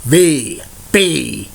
VBN,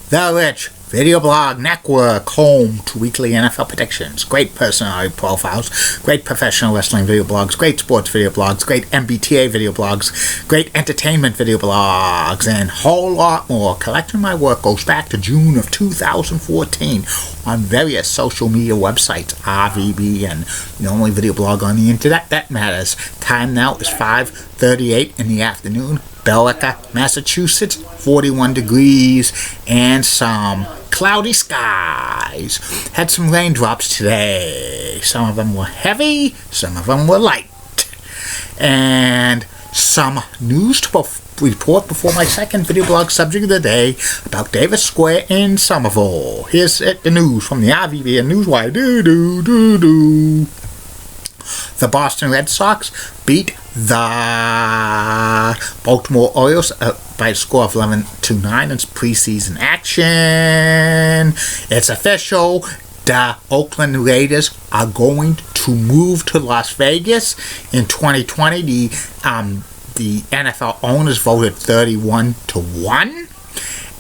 The Rich Video Blog Network, home to weekly NFL predictions, great personality profiles, great professional wrestling video blogs, great sports video blogs, great MBTA video blogs, great entertainment video blogs, and a whole lot more. Collecting my work goes back to June of 2014 on various social media websites, RVBN, the only video blog on the internet that matters. Time now is 5:38 in the afternoon. Billerica, Massachusetts, 41 degrees and some cloudy skies. Had some raindrops today. Some of them were heavy, some of them were light. And some news to report before my second video blog subject of the day about Davis Square in Somerville. Here's the news from the RVBN Newswire. The Boston Red Sox beat the Baltimore Orioles by a score of 11-9 in preseason action. It's official. The Oakland Raiders are going to move to Las Vegas in 2020. The NFL owners voted 31-1.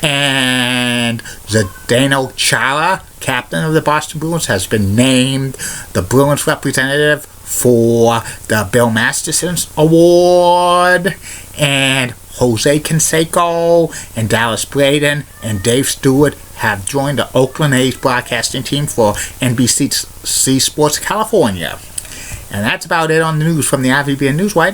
And Zdeno Chara, captain of the Boston Bruins, has been named the Bruins representative for the Bill Masterson Award. And Jose Canseco and Dallas Braden and Dave Stewart have joined the Oakland A's broadcasting team for NBC Sports California. And that's about it on the news from the RVBN Newswire.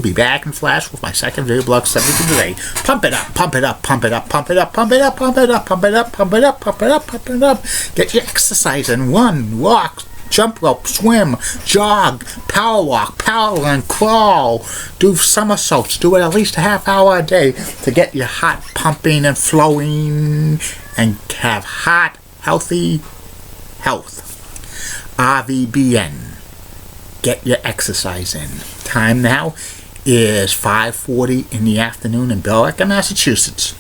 Be back in flash with my second video blog subject of the day. Pump it up, pump it up, pump it up, pump it up, pump it up, pump it up, pump it up, pump it up, pump it up, pump it up. Get your exercise and run, walk, jump rope, swim, jog, power walk, power run, crawl, do somersaults. Do it at least a half hour a day to get your heart pumping and flowing and have heart healthy health. RVBN. Get your exercise in. Time now is 5:40 in the afternoon in Billerica, Massachusetts.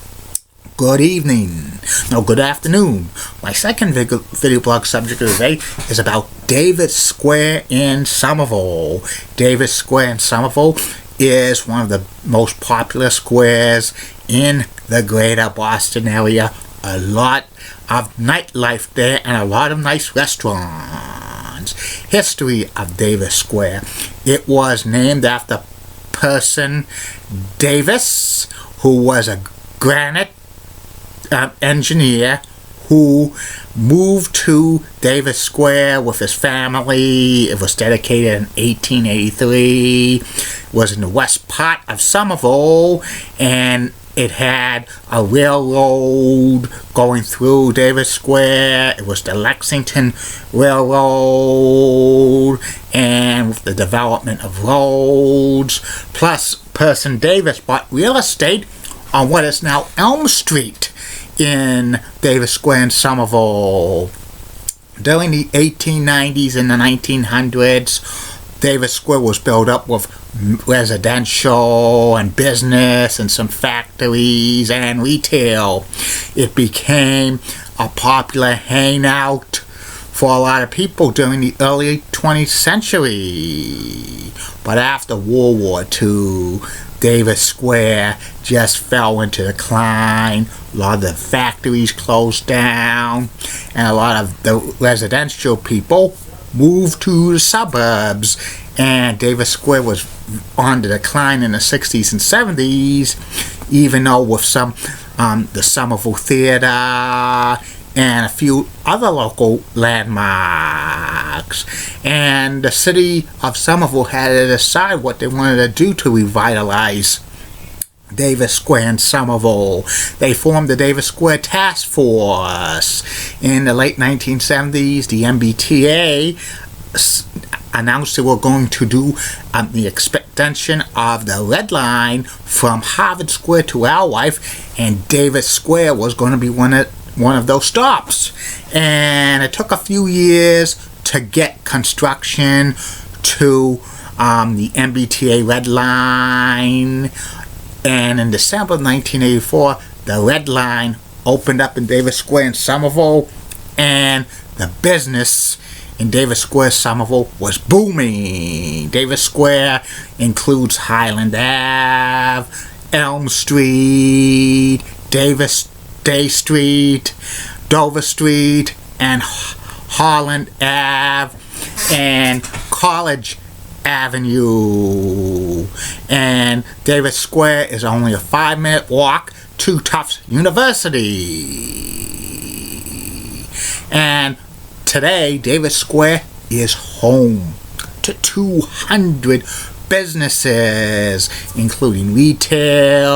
Good evening. No, good afternoon. My second video blog subject of the day is about Davis Square in Somerville. Davis Square in Somerville is one of the most popular squares in the greater Boston area. A lot of nightlife there and a lot of nice restaurants. History of Davis Square. It was named after Person Davis, who was a granite engineer who moved to Davis Square with his family. It was dedicated in 1883. It was in the west part of Somerville, and it had a railroad going through Davis Square. It was the Lexington Railroad, and with the development of roads, plus Person Davis bought real estate on what is now Elm Street in Davis Square in Somerville. During the 1890s and the 1900s, Davis Square was built up with residential and business and some factories and retail. It became a popular hangout for a lot of people during the early 20th century. But after World War II, Davis Square just fell into decline. A lot of the factories closed down, and a lot of the residential people moved to the suburbs, and Davis Square was on the decline in the 60s and 70s, even though with some the Somerville Theater and a few other local landmarks. And the city of Somerville had to decide what they wanted to do to revitalize Davis Square in Somerville. They formed the Davis Square Task Force. In the late 1970s, the MBTA announced they were going to do the extension of the Red Line from Harvard Square to Alewife, and Davis Square was going to be one of those stops. And it took a few years to get construction to the MBTA Red Line. And in December of 1984, the Red Line opened up in Davis Square in Somerville, and the business in Davis Square, Somerville was booming. Davis Square includes Highland Ave Elm Street, Davis Day Street, Dover Street, and Holland Ave, and College Avenue. And Davis Square is only a 5-minute walk to Tufts University. And today, Davis Square is home to 200 businesses, including retail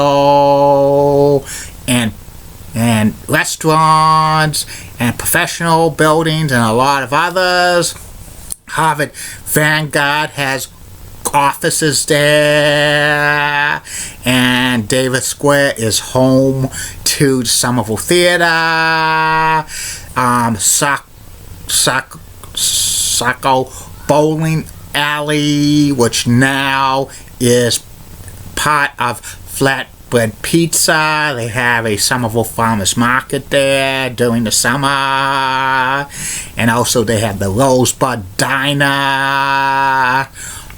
and restaurants and professional buildings and a lot of others. Harvard Vanguard has offices there, and Davis Square is home to the Somerville Theater, Saco Bowling Alley, which now is part of Flatbread Pizza. They have a Somerville Farmers Market there during the summer, and also they have the Rosebud Diner,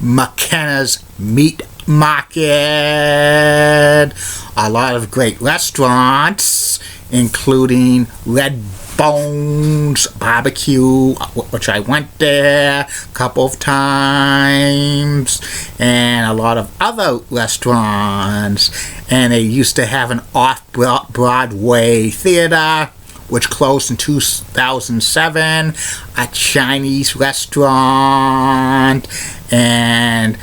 McKenna's Meat Market, a lot of great restaurants, including Red Bones Barbecue, which I went there a couple of times, and a lot of other restaurants. And they used to have an off-Broadway theater, which closed in 2007, a Chinese restaurant, and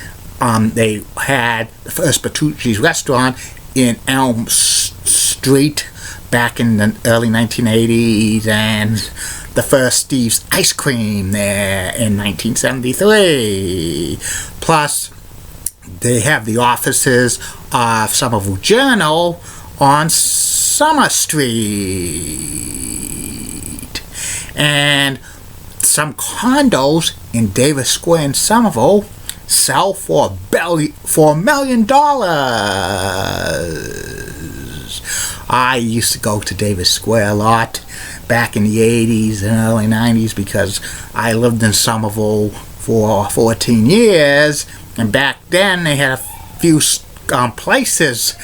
they had the first Bertucci's restaurant in Elm Street back in the early 1980s, and the first Steve's Ice Cream there in 1973. Plus, they have the offices of Somerville Journal on Summer Street. And some condos in Davis Square in Somerville sell for $1 million. I used to go to Davis Square a lot back in the 80s and early 90s because I lived in Somerville for 14 years, and back then they had a few places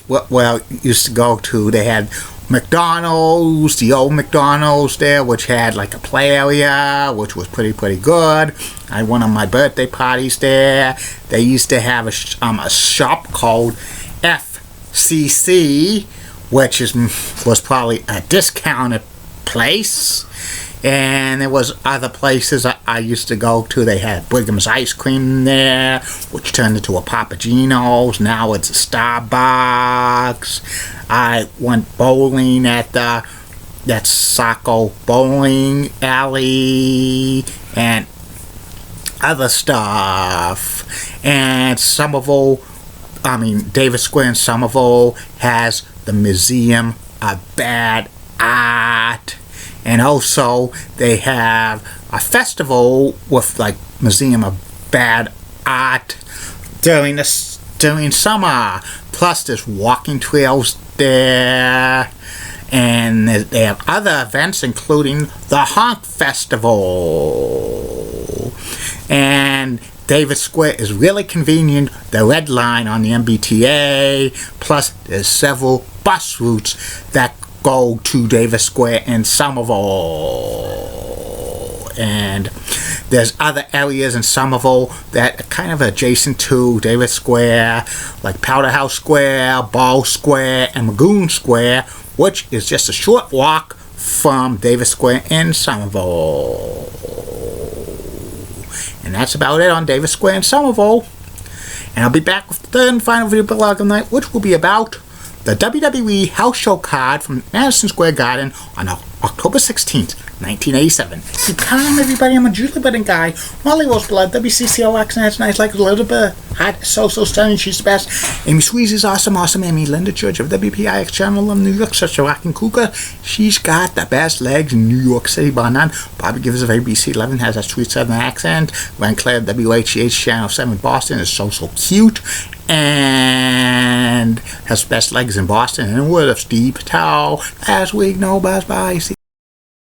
where I used to go to. They had McDonald's, the old McDonald's there, which had like a play area, which was pretty good. I had one of my birthday parties there. They used to have a shop called FCC, which was probably a discounted place. And there was other places I used to go to. They had Brigham's Ice Cream there, which turned into a Papagino's. Now it's a Starbucks. I went bowling at that Saco Bowling Alley and other stuff. And Davis Square in Somerville has the Museum of Bad Art. And also, they have a festival with like Museum of Bad Art during summer. Plus, there's walking trails there, and they have other events, including the Honk Festival. And Davis Square is really convenient. The Red Line on the MBTA. Plus, there's several bus routes that go to Davis Square in Somerville. And there's other areas in Somerville that are kind of adjacent to Davis Square, like Powder House Square, Ball Square, and Magoon Square, which is just a short walk from Davis Square in Somerville. And that's about it on Davis Square in Somerville. And I'll be back with the third and final video blog of the night, which will be about the WWE house show card from Madison Square Garden on October 16th, 1987. Keep calm, everybody. I'm a Julie Budding guy. Molly Rose Blood, WCCOX, and that's nice like a little bit. Hot, so stunning, she's the best. Amy Squeeze is awesome. Amy Linda Church of WPIX Channel of New York, such a rockin' cougar. She's got the best legs in New York City, bar none. Bobby Givers of ABC 11 has a sweet southern accent. Glenn Clare of WHH Channel 7 Boston is so cute. And has best legs in Boston. And word of Steve Patel, as we know, best by